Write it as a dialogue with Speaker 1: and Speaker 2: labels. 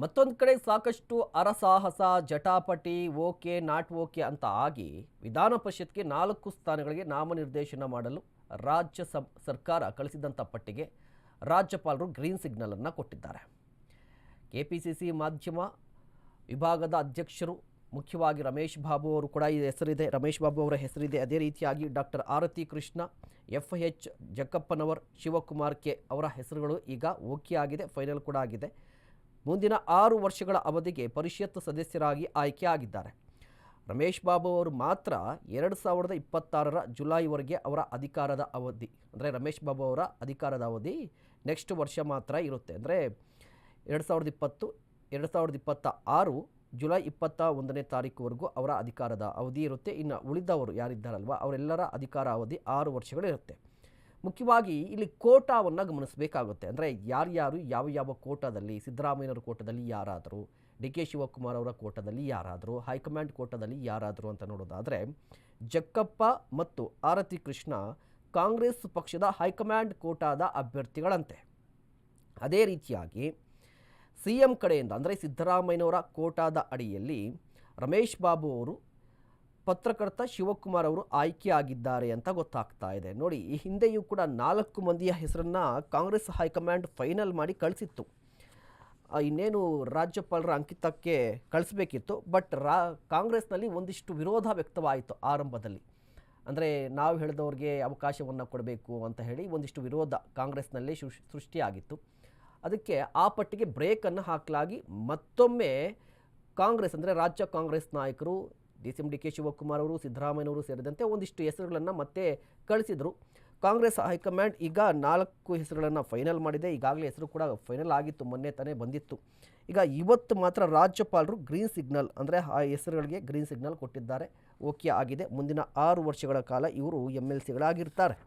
Speaker 1: ಮತ್ತೊಂದು ಕಡೆ ಸಾಕಷ್ಟು ಅರಸಾಹಸ ಜಟಾಪಟಿ ಓಕೆ ನಾಟ್ ಓಕೆ ಅಂತ ಆಗಿ ವಿಧಾನ ಪರಿಷತ್ಗೆ 4 ಸ್ಥಾನಗಳಿಗೆ ನಾಮನಿರ್ದೇಶನ ಮಾಡಲು ರಾಜ್ಯ ಸರ್ಕಾರ ಕಳಿಸಿದಂಥ ಪಟ್ಟಿಗೆ ರಾಜ್ಯಪಾಲರು ಗ್ರೀನ್ ಸಿಗ್ನಲ್ ಅನ್ನು ಕೊಟ್ಟಿದ್ದಾರೆ. ಕೆಪಿಸಿಸಿ ಮಾಧ್ಯಮ ವಿಭಾಗದ ಅಧ್ಯಕ್ಷರು ಮುಖ್ಯವಾಗಿ ರಮೇಶ್ ಬಾಬು ಅವರು ಕೂಡ ಈ ಹೆಸರಿದೆ, ರಮೇಶ್ ಬಾಬು ಅವರ ಹೆಸರಿದೆ. ಅದೇ ರೀತಿಯಾಗಿ ಡಾಕ್ಟರ್ ಆರತಿ ಕೃಷ್ಣ, FH ಜಕ್ಕಪ್ಪನವರ್, ಶಿವಕುಮಾರ್ ಕೆ ಅವರ ಹೆಸರುಗಳು ಈಗ ಓಕೆ ಆಗಿದೆ, ಫೈನಲ್ ಕೂಡ ಆಗಿದೆ. ಮುಂದಿನ 6 ವರ್ಷಗಳ ಅವಧಿಗೆ ಪರಿಷತ್ ಸದಸ್ಯರಾಗಿ ಆಯ್ಕೆ ಆಗಿದ್ದಾರೆ. ರಮೇಶ್ ಬಾಬು ಅವರು ಮಾತ್ರ 2026ರ ಜುಲೈವರೆಗೆ ಅವರ ಅಧಿಕಾರದ ಅವಧಿ, ಅಂದರೆ ರಮೇಶ್ ಬಾಬು ಅವರ ಅಧಿಕಾರದ ಅವಧಿ ನೆಕ್ಸ್ಟ್ ವರ್ಷ ಮಾತ್ರ ಇರುತ್ತೆ. ಅಂದರೆ 2026 ಜುಲೈ 21ನೇ ತಾರೀಕುವರೆಗೂ ಅವರ ಅಧಿಕಾರದ ಅವಧಿ ಇರುತ್ತೆ. ಇನ್ನು ಉಳಿದವರು ಯಾರಿದ್ದಾರಲ್ವ ಅವರೆಲ್ಲರ ಅಧಿಕಾರ ಅವಧಿ 6 ವರ್ಷಗಳಿರುತ್ತೆ. ಮುಖ್ಯವಾಗಿ ಇಲ್ಲಿ ಕೋಟಾವನ್ನು ಗಮನಿಸಬೇಕಾಗುತ್ತೆ. ಅಂದರೆ ಯಾರ್ಯಾರು ಯಾವ ಕೋಟಾದಲ್ಲಿ, ಸಿದ್ದರಾಮಯ್ಯನವರ ಕೋಟಾದಲ್ಲಿ ಯಾರಾದರೂ, DK ಶಿವಕುಮಾರ್ ಅವರ ಕೋಟಾದಲ್ಲಿ ಯಾರಾದರೂ, ಹೈಕಮಾಂಡ್ ಕೋಟಾದಲ್ಲಿ ಯಾರಾದರೂ ಅಂತ ನೋಡೋದಾದರೆ ಜಕ್ಕಪ್ಪ ಮತ್ತು ಆರತಿ ಕೃಷ್ಣ ಕಾಂಗ್ರೆಸ್ ಪಕ್ಷದ ಹೈಕಮಾಂಡ್ ಕೋಟಾದ ಅಭ್ಯರ್ಥಿಗಳಂತೆ. ಅದೇ ರೀತಿಯಾಗಿ CM ಕಡೆಯಿಂದ ಅಂದರೆ ಸಿದ್ದರಾಮಯ್ಯನವರ ಕೋಟಾದ ಅಡಿಯಲ್ಲಿ ರಮೇಶ್ ಬಾಬು ಅವರು, ಪತ್ರಕರ್ತ ಶಿವಕುಮಾರ್ ಅವರು ಆಯ್ಕೆಯಾಗಿದ್ದಾರೆ ಅಂತ ಗೊತ್ತಾಗ್ತಾ ಇದೆ. ನೋಡಿ, ಈ ಹಿಂದೆಯೂ ಕೂಡ 4 ಮಂದಿಯ ಹೆಸರನ್ನು ಕಾಂಗ್ರೆಸ್ ಹೈಕಮಾಂಡ್ ಫೈನಲ್ ಮಾಡಿ ಕಳಿಸಿತ್ತು. ಇನ್ನೇನು ರಾಜ್ಯಪಾಲರ ಅಂಕಿತಕ್ಕೆ ಕಳಿಸ್ಬೇಕಿತ್ತು. ಬಟ್ ಕಾಂಗ್ರೆಸ್ನಲ್ಲಿ ಒಂದಿಷ್ಟು ವಿರೋಧ ವ್ಯಕ್ತವಾಯಿತು ಆರಂಭದಲ್ಲಿ. ಅಂದರೆ ನಾವು ಹೇಳಿದವ್ರಿಗೆ ಅವಕಾಶವನ್ನು ಕೊಡಬೇಕು ಅಂತ ಹೇಳಿ ಒಂದಿಷ್ಟು ವಿರೋಧ ಕಾಂಗ್ರೆಸ್ನಲ್ಲಿ ಸೃಷ್ಟಿಯಾಗಿತ್ತು. ಅದಕ್ಕೆ ಆ ಪಟ್ಟಿಗೆ ಬ್ರೇಕನ್ನು ಹಾಕಲಾಗಿ ಮತ್ತೊಮ್ಮೆ ಕಾಂಗ್ರೆಸ್ ಅಂದರೆ ರಾಜ್ಯ ಕಾಂಗ್ರೆಸ್ ನಾಯಕರು DK ಶಿವಕುಮಾರ್ ಅವರು, ಸಿದ್ದರಾಮಯ್ಯನವರು ಸೇರಿದಂತೆ ಒಂದಿಷ್ಟು ಹೆಸರುಗಳನ್ನು ಮತ್ತೆ ಕಳಿಸಿದರು. ಕಾಂಗ್ರೆಸ್ ಹೈಕಮಾಂಡ್ ಈಗ 4 ಹೆಸರುಗಳನ್ನು ಫೈನಲ್ ಮಾಡಿದೆ. ಈಗಾಗಲೇ ಹೆಸರು ಕೂಡ ಫೈನಲ್ ಆಗಿತ್ತು, ಮೊನ್ನೆ ತಾನೇ ಬಂದಿತ್ತು. ಈಗ ಇವತ್ತು ಮಾತ್ರ ರಾಜ್ಯಪಾಲರು ಗ್ರೀನ್ ಸಿಗ್ನಲ್ ಅಂದರೆ ಆ ಹೆಸರುಗಳಿಗೆ ಗ್ರೀನ್ ಸಿಗ್ನಲ್ ಕೊಟ್ಟಿದ್ದಾರೆ, ಓಕೆ ಆಗಿದೆ. ಮುಂದಿನ 6 ವರ್ಷಗಳ ಕಾಲ ಇವರು MLCಗಳಾಗಿರ್ತಾರೆ.